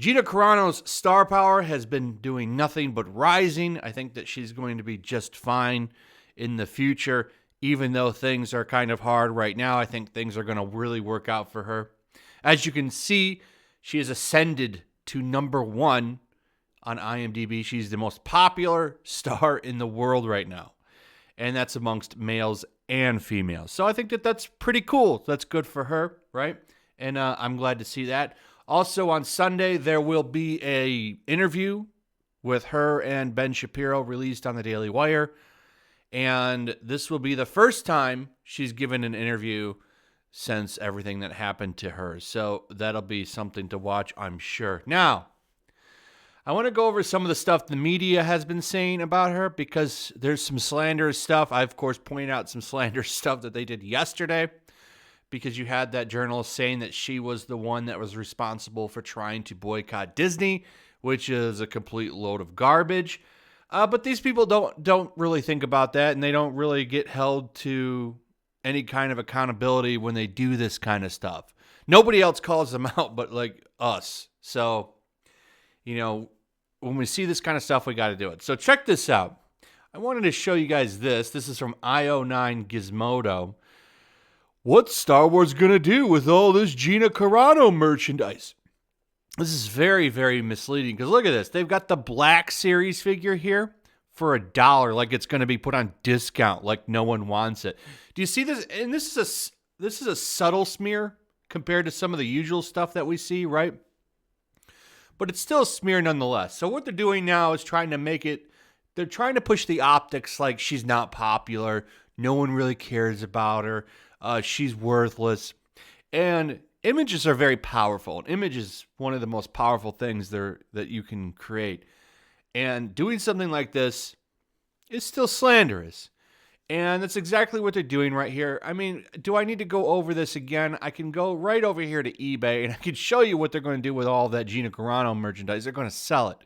Gina Carano's star power has been doing nothing but rising. I think that she's going to be just fine in the future, even though things are kind of hard right now. I think things are going to really work out for her. As you can see, she has ascended to number 1 on IMDb. She's the most popular star in the world right now, and that's amongst males and females. So I think that that's pretty cool. That's good for her, right? And I'm glad to see that. Also on Sunday, there will be a interview with her and Ben Shapiro released on the Daily Wire. And this will be the first time she's given an interview since everything that happened to her. So that'll be something to watch, I'm sure. Now, I want to go over some of the stuff the media has been saying about her because there's some slanderous stuff. I, of course, pointed out some slanderous stuff that they did yesterday because you had that journalist saying that she was the one that was responsible for trying to boycott Disney, which is a complete load of garbage. But these people don't really think about that, and they don't really get held to any kind of accountability when they do this kind of stuff. Nobody else calls them out but like us. So, you know, when we see this kind of stuff, we got to do it. So check this out. I wanted to show you guys this. This is from IO9 Gizmodo. What's Star Wars going to do with all this Gina Carano merchandise? This is very, very misleading because look at this. They've got the Black Series figure here for $1, like it's going to be put on discount, like no one wants it. Do you see this? And this is a subtle smear compared to some of the usual stuff that we see, right? But it's still a smear nonetheless. So what they're doing now is trying to make it, they're trying to push the optics like she's not popular. No one really cares about her. She's worthless. And images are very powerful. An image is one of the most powerful things that you can create. And doing something like this is still slanderous. And that's exactly what they're doing right here. I mean, do I need to go over this again? I can go right over here to eBay and I can show you what they're going to do with all that Gina Carano merchandise. They're going to sell it.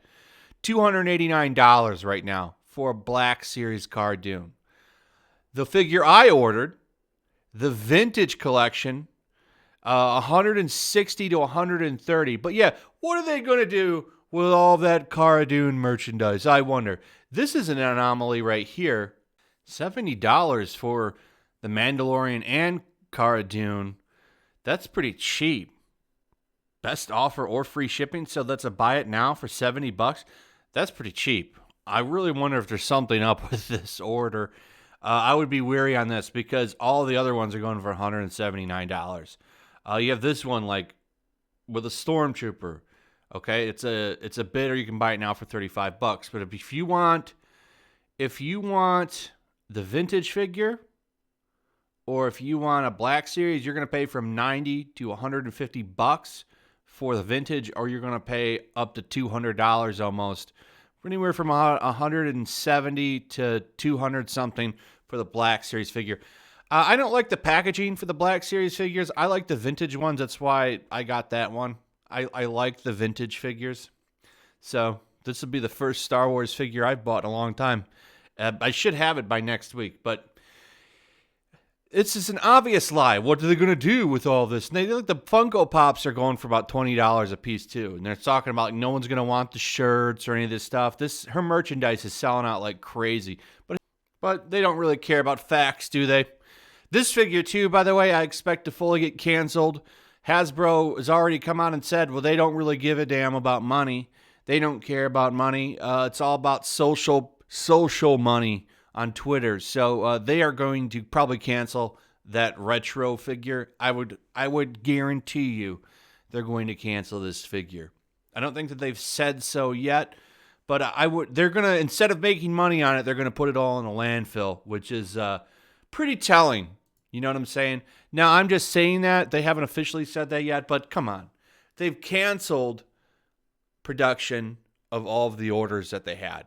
$289 right now for a Black Series Cardoon. The figure I ordered, the vintage collection, 160 to 130. But yeah, what are they going to do with all that Cardoon merchandise? I wonder. This is an anomaly right here. $70 for the Mandalorian and Cardoon. That's pretty cheap. Best offer or free shipping. So that's a buy it now for $70. That's pretty cheap. I really wonder if there's something up with this order. I would be weary on this because all the other ones are going for $179. You have this one like with a stormtrooper. Okay, it's a bid, or you can buy it now for $35. But if you want the vintage figure, or if you want a Black Series, you're going to pay from $90 to $150 for the vintage, or you're going to pay up to $200 almost, anywhere from $170 to $200 something for the Black Series figure. I don't like the packaging for the Black Series figures. I like the vintage ones. That's why I got that one. I like the vintage figures. So this will be the first Star Wars figure I've bought in a long time. I should have it by next week, but it's just an obvious lie. What are they going to do with all this? And the Funko Pops are going for about $20 a piece too, and they're talking about like, no one's going to want the shirts or any of this stuff. Her merchandise is selling out like crazy, but they don't really care about facts, do they? This figure too, by the way, I expect to fully get canceled. Hasbro has already come out and said, well, they don't really give a damn about money. They don't care about money. It's all about social money on Twitter. So they are going to probably cancel that retro figure. I would guarantee you they're going to cancel this figure. I don't think that they've said so yet, but they're going to, instead of making money on it, they're going to put it all in a landfill, which is pretty telling. You know what I'm saying? Now, I'm just saying that. They haven't officially said that yet, but come on. They've canceled production of all of the orders that they had.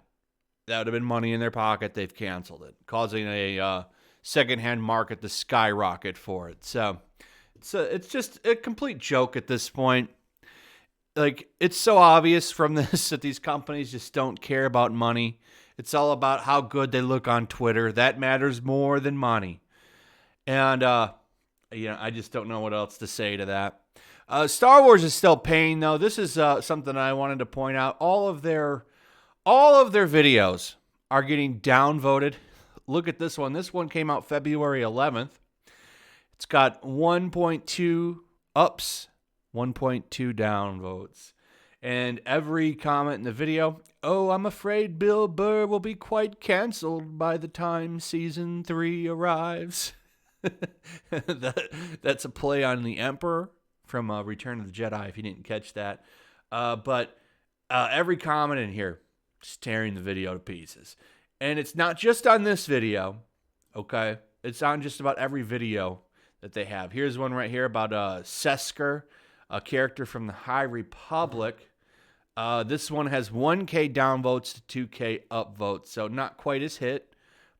That would have been money in their pocket. They've canceled it, causing a secondhand market to skyrocket for it. So it's just a complete joke at this point. Like, it's so obvious from this that these companies just don't care about money. It's all about how good they look on Twitter. That matters more than money. And, I just don't know what else to say to that. Star Wars is still paying though. This is something I wanted to point out. All of their videos are getting downvoted. Look at this one. This one came out February 11th. It's got 1.2 ups, 1.2 downvotes. And every comment in the video, oh, I'm afraid Bill Burr will be quite canceled by the time season 3 arrives. That's a play on the Emperor from Return of the Jedi, if you didn't catch that. But every comment in here is tearing the video to pieces. And it's not just on this video, okay? It's on just about every video that they have. Here's one right here about Sesker, a character from the High Republic. This one has 1K downvotes to 2K upvotes, so not quite as hit,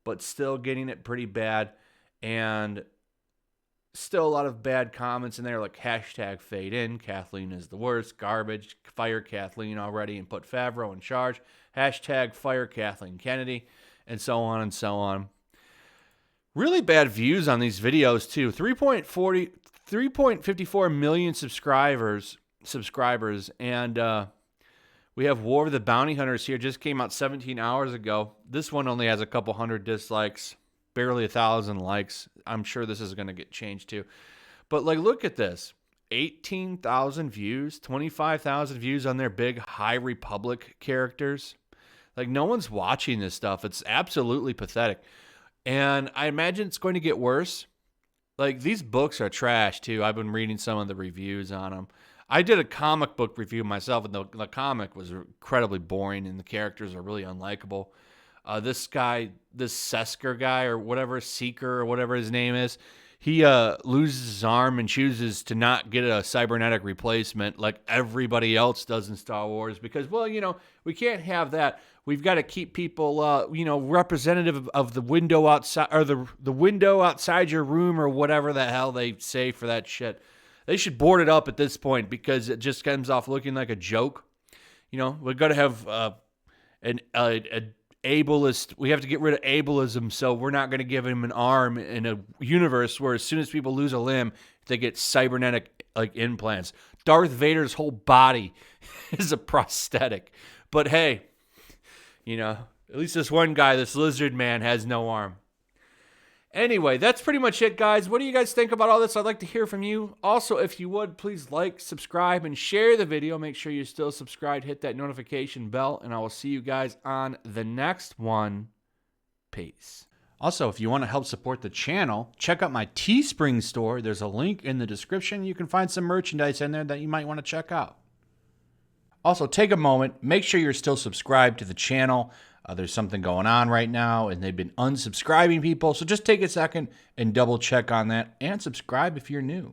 but still getting it pretty bad. And still a lot of bad comments in there, like hashtag fade in, Kathleen is the worst, garbage, fire Kathleen already and put Favreau in charge, hashtag fire Kathleen Kennedy, and so on and so on. Really bad views on these videos too. 3.54 million subscribers, and we have War of the Bounty Hunters here. Just came out 17 hours ago. This one only has a couple hundred dislikes, barely 1,000 likes. I'm sure this is going to get changed too. But like, look at this. 18,000 views, 25,000 views on their big High Republic characters. Like, no one's watching this stuff. It's absolutely pathetic. And I imagine it's going to get worse. Like, these books are trash too. I've been reading some of the reviews on them. I did a comic book review myself, and the comic was incredibly boring, and the characters are really unlikable. This guy, this Sesker guy, or whatever, Seeker, or whatever his name is, he loses his arm and chooses to not get a cybernetic replacement like everybody else does in Star Wars because, well, you know, we can't have that. We've got to keep people, you know, representative of the window outside, or the window outside your room, or whatever the hell they say for that shit. They should board it up at this point because it just comes off looking like a joke. You know, we've got to have an ableist. We have to get rid of ableism, so we're not going to give him an arm in a universe where as soon as people lose a limb, they get cybernetic like implants. Darth Vader's whole body is a prosthetic. But hey, you know, at least this one guy, this lizard man, has no arm. Anyway, that's pretty much it, guys. What do you guys think about all this? I'd like to hear from you. Also, if you would, please like, subscribe, and share the video. Make sure you're still subscribed. Hit that notification bell, and I will see you guys on the next one. Peace. Also, if you want to help support the channel, check out my Teespring store. There's a link in the description. You can find some merchandise in there that you might want to check out. Also, take a moment. Make sure you're still subscribed to the channel. There's something going on right now, and they've been unsubscribing people. So just take a second and double check on that, and subscribe if you're new.